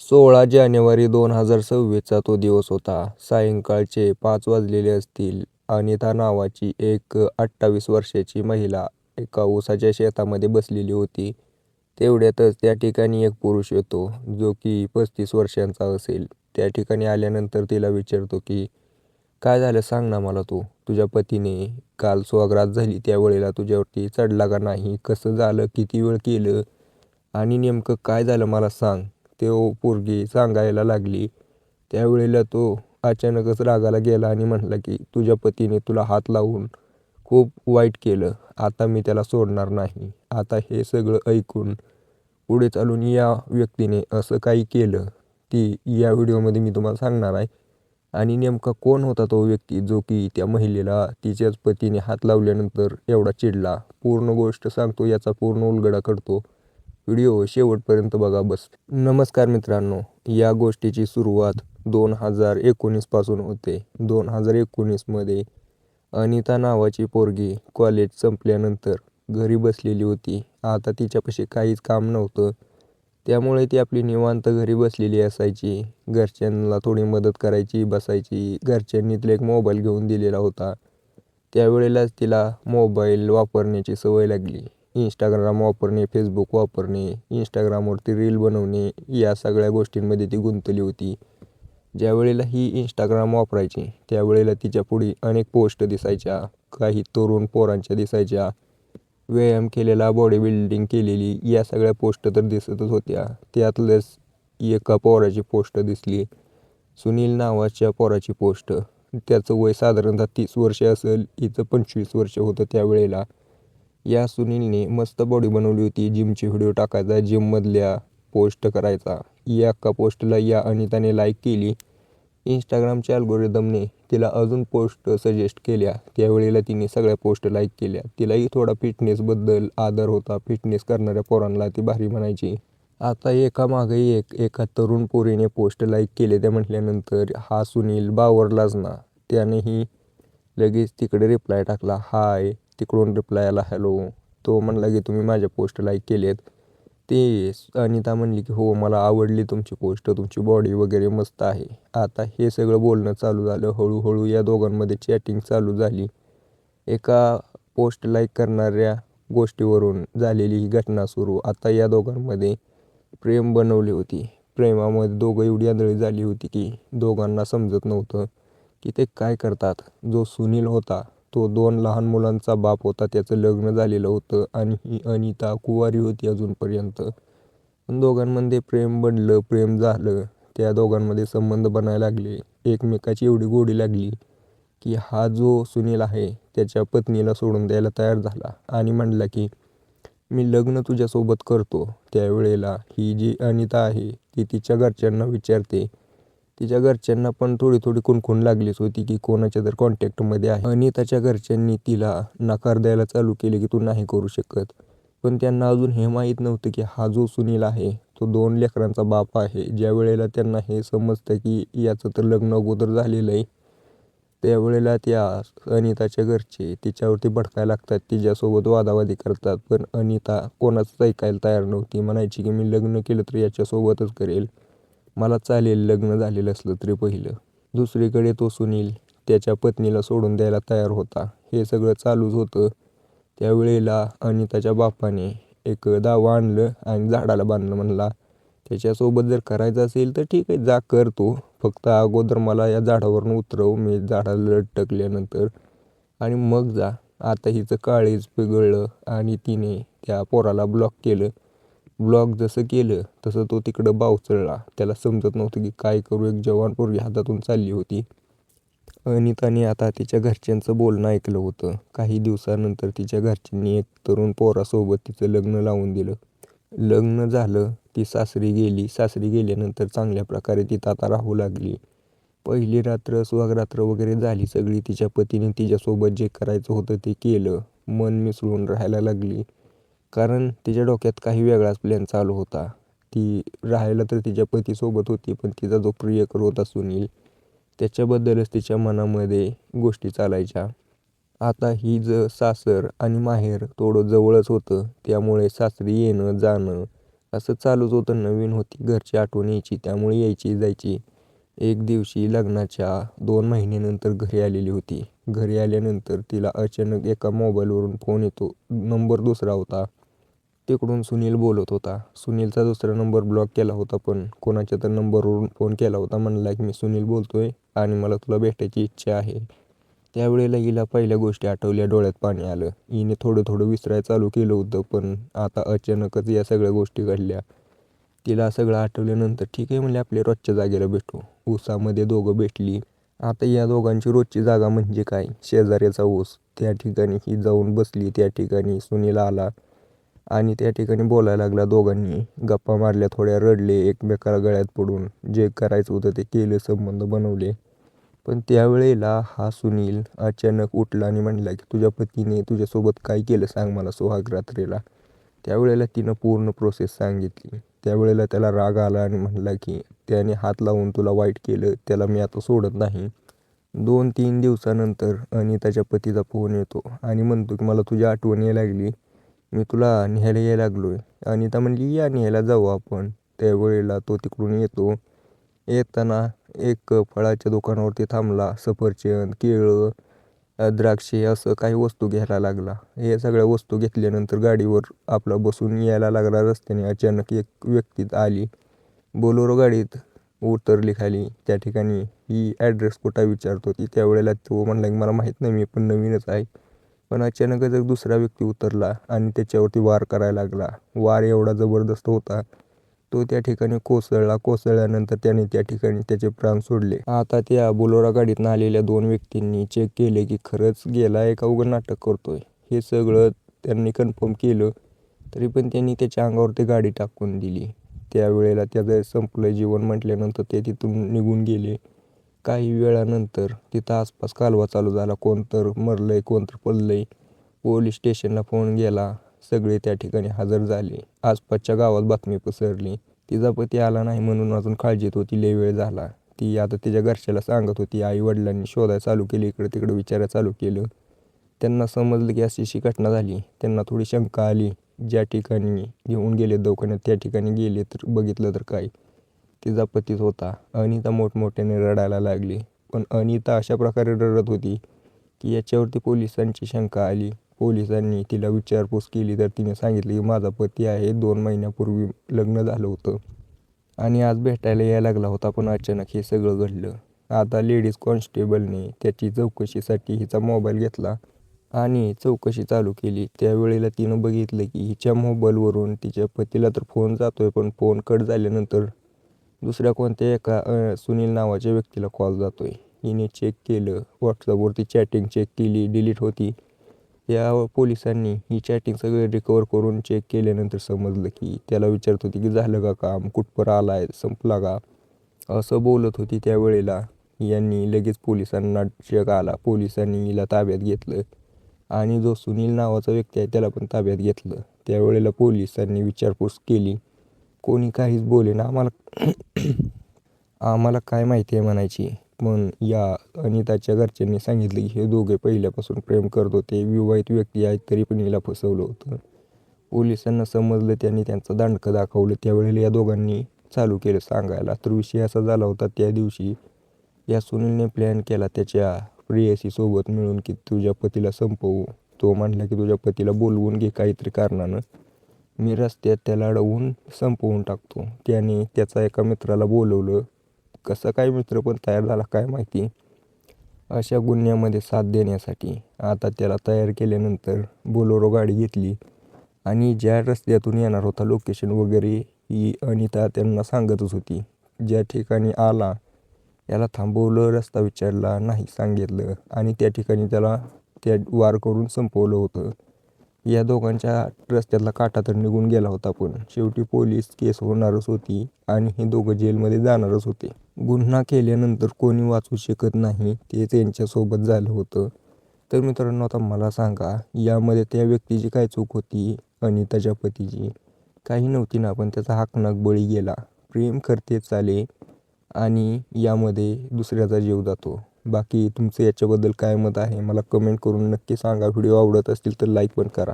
16 जानेवारी 2026चा तो दिवस होता. सायंकाळचे 5 वाजलेले असतील. अनिता नावाची एक 28 वर्षाची महिला एका ऊसाच्या शेतामध्ये बसलेली होती. तेवढ्यातच त्या ठिकाणी एक पुरुष येतो, जो की 35 वर्षांचा असेल. त्या ठिकाणी आल्यानंतर तिला विचारतो की, "काय झालं सांग ना मला तू. तुझ्या पतीने काल स्वग्रात झाली त्यावेळेला तुझ्यावरती चढला का नाही? कसं झालं? किती वेळ केलं? आणि नेमकं काय झालं मला सांग." तो पोरगी सांगायला लागली. त्यावेळेला तो अचानकच रागाला गेला आणि म्हटला की, "तुझ्या पतीने तुला हात लावून खूप वाईट केलं. आता मी त्याला सोडणार नाही." आता हे सगळं ऐकून पुढे चालून या व्यक्तीने असं काही केलं, ती या व्हिडिओमध्ये मी तुम्हाला सांगणार आहे. आणि नेमका कोण होता तो व्यक्ती, जो की त्या महिलेला तिच्याच पतीने हात लावल्यानंतर एवढा चिडला. पूर्ण गोष्ट सांगतो, याचा पूर्ण उलगडा करतो. व्हिडिओ शेवटपर्यंत बघा बस. नमस्कार मित्रांनो, या गोष्टीची सुरुवात 2019 पासून होते. 2019 मध्ये अनिता नावाची पोरगी कॉलेज संपल्यानंतर घरी बसलेली होती. आता तिच्यापाशी काहीच काम नव्हतं, त्यामुळे ती आपली निवांत घरी बसलेली असायची. घरच्यांना थोडी मदत करायची, बसायची. घरच्यांनी तिला एक मोबाईल घेऊन दिलेला होता. त्यावेळेलाच तिला मोबाईल वापरण्याची सवय लागली. इंस्टाग्राम वापरणे, फेसबुक वापरणे, इंस्टाग्रामवरती रील बनवणे, या सगळ्या गोष्टींमध्ये ती गुंतली होती. ज्यावेळेला ही इंस्टाग्राम वापरायची त्यावेळेला तिच्या पुढे अनेक पोस्ट दिसायच्या. काही तरुण पोरांच्या दिसायच्या. व्यायाम केलेला, बॉडी बिल्डिंग केलेली, या सगळ्या पोस्ट तर दिसतच होत्या. त्यातलंच एका पोराची पोस्ट दिसली, सुनील नावाच्या पोराची पोस्ट. त्याचं वय साधारणतः 30 वर्ष असेल, हिचं 25 वर्ष होतं त्यावेळेला. या सुनीलने मस्त बॉडी बनवली होती. जिमचे व्हिडिओ टाकायचा, जिममधल्या पोस्ट करायचा. या एका पोस्टला या अनिताने लाईक केली. इंस्टाग्रामच्या अल्गोरिदमने तिला अजून पोस्ट सजेस्ट केल्या. त्यावेळेला तिने सगळ्या पोस्ट लाईक केल्या. तिलाही थोडा फिटनेसबद्दल आदर होता. फिटनेस करणाऱ्या पोरांना ती भारी म्हणायची. आता एकामागे एका तरुण पोरीने पोस्ट लाईक केले त्या म्हटल्यानंतर हा सुनील बावरलाच ना. त्यानेही लगेच तिकडे रिप्लाय टाकला, हाय. तिकडून रिप्लाय आला, हॅलो. तो म्हणला की, तुम्ही माझ्या पोस्ट लाईक केलेत. ते अनिता म्हणली की, हो मला आवडली तुमची पोस्ट, तुमची बॉडी वगैरे मस्त आहे. आता हे सगळं बोलणं चालू झालं. हळूहळू या दोघांमध्ये चॅटिंग चालू झाली. एका पोस्ट लाईक करणाऱ्या गोष्टीवरून झालेली ही घटना सुरू. आता या दोघांमध्ये प्रेम बनवली होती. प्रेमामध्ये दोघं एवढी आंधळी झाली होती की दोघांना समजत नव्हतं की ते काय करतात. जो सुनील होता तो 2 लहान मुलांचा बाप होता. त्याचं लग्न झालेलं होतं आणि ही अनिता कुवारी होती अजूनपर्यंत. पण दोघांमध्ये प्रेम बनलं, प्रेम झालं. त्या दोघांमध्ये संबंध बनायला लागले. एकमेकाची एवढी गोडी लागली की हा जो सुनील आहे त्याच्या पत्नीला सोडून द्यायला तयार झाला आणि म्हणला की, मी लग्न तुझ्यासोबत करतो. त्यावेळेला ही जी अनिता आहे ती तिच्या घरच्यांना विचारते. तिच्या घरच्यांना पण थोडी थोडी कुणकुण लागलीच होती की कोणाच्या तर कॉन्टॅक्टमध्ये आहे. अनिताच्या घरच्यांनी तिला नकार द्यायला चालू केले की तू नाही करू शकत. पण त्यांना अजून हे माहीत नव्हतं की हा जो सुनील आहे तो 2 लेकरांचा बाप आहे. ज्या वेळेला त्यांना हे समजतं की याचं तर लग्न अगोदर झालेलं आहे, त्यावेळेला त्या अनिताच्या घरचे तिच्यावरती भडकायला लागतात. तिच्यासोबत वादावादी करतात. पण अनिता कोणाचंच ऐकायला तयार नव्हती. म्हणायची की, मी लग्न केलं तर याच्यासोबतच करेल. मला चालेल लग्न झालेलं असलं तरी पहिलं. दुसरीकडे तो सुनील त्याच्या पत्नीला सोडून द्यायला तयार होता. हे सगळं चालूच होतं. त्यावेळेला अनिताच्या बापाने एक दावा आणलं आणि झाडाला बांधलं. म्हणला, त्याच्यासोबत जर करायचं असेल तर ठीक आहे, जा कर तू. फक्त अगोदर मला या झाडावरून उतरव, मी झाडाला लटकल्यानंतर, आणि मग जा. आता हिचं काळीज पिघळलं आणि तिने त्या पोराला ब्लॉक केलं. ब्लॉक जसं केलं तसं तो तिकडं बावचळला. त्याला समजत नव्हतं की काय करू. एक जवान पोरगी हातातून चालली होती. अनिताने आता तिच्या घरच्यांचं बोलणं ऐकलं होतं. काही दिवसानंतर तिच्या घरच्यांनी एक तरुण पोरासोबत तिचं लग्न लावून दिलं. लग्न झालं. ती सासरी गेली. सासरी गेल्यानंतर चांगल्या प्रकारे तिथं आता राहू लागली. पहिली रात्र सुहागरात्र वगैरे झाली सगळी. तिच्या पतीने तिच्यासोबत जे करायचं होतं ते केलं. मन मिसळून राहायला लागली. कारण तिच्या डोक्यात काही वेगळाच प्लॅन चालू होता. ती राहायला तर तिच्या पतीसोबत होती, पण तिचा जो प्रियकर होता सुनील, त्याच्याबद्दलच तिच्या मनामध्ये गोष्टी चालायच्या. आता ही सासर आणि माहेर थोडं जवळच होतं. त्यामुळे सासरी येणं जाणं असं चालूच होतं. नवीन होती, घरची आठवण यायची, त्यामुळे यायची जायची. एक दिवशी लग्नाच्या 2 महिन्यानंतर घरी आलेली होती. घरी आल्यानंतर तिला अचानक एका मोबाईलवरून फोन येतो. नंबर दुसरा होता. तिकडून सुनील बोलत होता. सुनीलचा दुसरा नंबर ब्लॉक केला होता, पण कोणाच्या तर नंबरवरून फोन केला होता. म्हणला की मी सुनील बोलतोय आणि मला तुला भेटायची इच्छा आहे. त्यावेळेला हिला पहिल्या गोष्टी आठवल्या, डोळ्यात पाणी आलं. हिने थोडं थोडं विसरायला चालू केलं होतं, पण आता अचानकच या सगळ्या गोष्टी घडल्या. तिला सगळं आठवल्यानंतर ठीक आहे म्हणले, आपल्या रोजच्या जागेला भेटू. ऊसामध्ये दोघं भेटली. आता या दोघांची रोजची जागा म्हणजे काय, शेजाऱ्याचा ऊस. त्या ठिकाणी ही जाऊन बसली. त्या ठिकाणी सुनील आला आणि त्या ठिकाणी बोलायला लागला. दोघांनी गप्पा मारल्या, थोड्या रडले, एकमेकाला गळ्यात पडून जे करायचं होतं ते केले, संबंध बनवले. पण त्यावेळेला हा सुनील अचानक उठला आणि म्हणला की तुझ्या पतीने तुझ्यासोबत काय केलं सांग मला सुहाग रात्रीला. त्यावेळेला तिनं पूर्ण प्रोसेस सांगितली. त्यावेळेला त्याला राग आला आणि म्हणला की त्याने हात लावून तुला वाईट केलं, त्याला मी आता सोडत नाही. 2-3 दिवसानंतर अनिताच्या पतीचा फोन येतो आणि म्हणतो की मला तुझी आठवण यायला लागली, मी तुला न्यायला यायला लागलोय. अनिता म्हणली या न्यायला जाऊ आपण. त्यावेळेला तो तिकडून येतो. येताना एक फळाच्या दुकानावरती थांबला. सफरचंद, केळं, द्राक्षे असं काही वस्तू घ्यायला लागला. हे सगळ्या वस्तू घेतल्यानंतर गाडीवर आपला बसून यायला लागला. रस्त्याने अचानक एक व्यक्ती आली, बोलेरो गाडीत उतरली खाली. त्या ठिकाणी ही ॲड्रेस कुठं विचारत होती. त्यावेळेला तो म्हणला की मला माहीत नाही, मी पण नवीनच आहे. पण अचानकच एक दुसरा व्यक्ती उतरला आणि त्याच्यावरती वार करायला लागला. वार एवढा जबरदस्त होता, तो त्या ठिकाणी कोसळला. कोसळल्यानंतर त्याने त्या ठिकाणी त्याचे प्राण सोडले. आता त्या बोलेरो गाडीतून आलेल्या 2 व्यक्तींनी चेक केले की खरंच गेला आहे का उगाच नाटक करतोय. हे सगळं त्यांनी कन्फर्म केलं, तरी पण त्यांनी त्याच्या अंगावरती गाडी टाकून दिली. त्यावेळेला त्याचं संपलं जीवन म्हटल्यानंतर ते तिथून निघून गेले. काही वेळानंतर तिथं आसपास कालवा चालू झाला. कोण तर मरलंय, कोण तर पडलंय. पोलीस स्टेशनला फोन गेला. सगळे त्या ठिकाणी हजर झाले. आसपासच्या गावात बातमी पसरली. तिचा पती आला नाही म्हणून अजून काळजीत होती. लय वेळ झाला. ती आता तिच्या घरच्याला सांगत होती. आई वडिलांनी शोधायला चालू केली, इकडं तिकडं विचारायला चालू केलं. त्यांना समजलं की अशी अशी घटना झाली. त्यांना थोडी शंका आली. ज्या ठिकाणी घेऊन गेले दवाखान्यात त्या ठिकाणी गेले तर बघितलं तर काय, तिचा पतीच होता. अनिता मोठमोठ्याने रडायला लागली. पण अनिता अशा प्रकारे रडत होती की याच्यावरती पोलिसांची शंका आली. पोलिसांनी तिला विचारपूस केली तर तिने सांगितलं की माझा पती आहे, 2 महिन्यापूर्वी लग्न झालं होतं आणि आज भेटायला यायला लागला होता. पण अचानक हे सगळं घडलं. आता लेडीज कॉन्स्टेबलने त्याची चौकशीसाठी हिचा मोबाईल घेतला आणि चौकशी चालू केली. त्यावेळेला तिनं बघितलं की हिच्या मोबाईलवरून तिच्या पतीला तर फोन जातोय, पण फोन कट झाल्यानंतर दुसऱ्या कोणत्या एका सुनील नावाच्या व्यक्तीला कॉल जातोय. हिने चेक केलं, व्हॉट्सअपवरती चॅटिंग चेक केली, डिलीट होती. त्या पोलिसांनी ही चॅटिंग सगळे रिकवर करून चेक केल्यानंतर समजलं की त्याला विचारत होती की झालं का काम, कुठपर आला आहे, संपला का, असं बोलत होती. त्यावेळेला यांनी लगेच पोलिसांना चेक आला. पोलिसांनी हिला ताब्यात घेतलं आणि जो सुनील नावाचा व्यक्ती आहे त्याला पण ताब्यात घेतलं. त्यावेळेला पोलिसांनी विचारपूस केली. कोणी काहीच बोलेना. आम्हाला काय माहिती आहे म्हणायची. पण या अनिताच्या घरच्यांनी सांगितलं की हे दोघे पहिल्यापासून प्रेम करत होते, विवाहित व्यक्ती आहेत, तरी पण हिला फसवलं होतं. पोलिसांना समजलं, त्यांनी त्यांचं दांडकं दाखवलं. त्यावेळेला या दोघांनी चालू केलं सांगायला. तर विषय असा झाला होता, त्या दिवशी या सुनीलने प्लॅन केला त्याच्या प्रेयसीसोबत मिळून की तुझ्या पतीला संपवू. तो म्हटला की तुझ्या पतीला बोलवून घे काहीतरी कारणानं, मी रस्त्यात त्याला अडवून संपवून टाकतो. त्याने त्याचा एका मित्राला बोलवलं. कसा काय मित्र पण तयार झाला काय माहिती, अशा गुन्ह्यामध्ये साथ देण्यासाठी. आता त्याला तयार केल्यानंतर बोलेरो गाडी घेतली आणि ज्या रस्त्यातून येणार होता लोकेशन वगैरे ही अनिता त्यांना सांगतच होती. ज्या ठिकाणी आला याला थांबवलं, रस्ता विचारला, नाही सांगितलं आणि त्या ठिकाणी त्याला वार करून संपवलं होतं. या दोघांच्या रस्त्यातला काटा तर निघून गेला होता, पण शेवटी पोलीस केस होणारच होती आणि हे दोघं जेलमध्ये जाणारच होते. गुन्हा केल्यानंतर कोणी वाचू शकत नाही, ते त्यांच्यासोबत झालं होतं. तर मित्रांनो, आता मला सांगा यामध्ये त्या व्यक्तीची काय चूक होती, अनिताच्या पतीची? काही नव्हती ना, पण त्याचा हाकनाक बळी गेला. प्रेम करते चाले आणि यामध्ये दुसऱ्याचा जीव जातो. बाकी तुमचं याच्याबद्दल काय मत आहे मला कमेंट करून नक्की सांगा. व्हिडिओ आवडत असतील तर लाईक पण करा.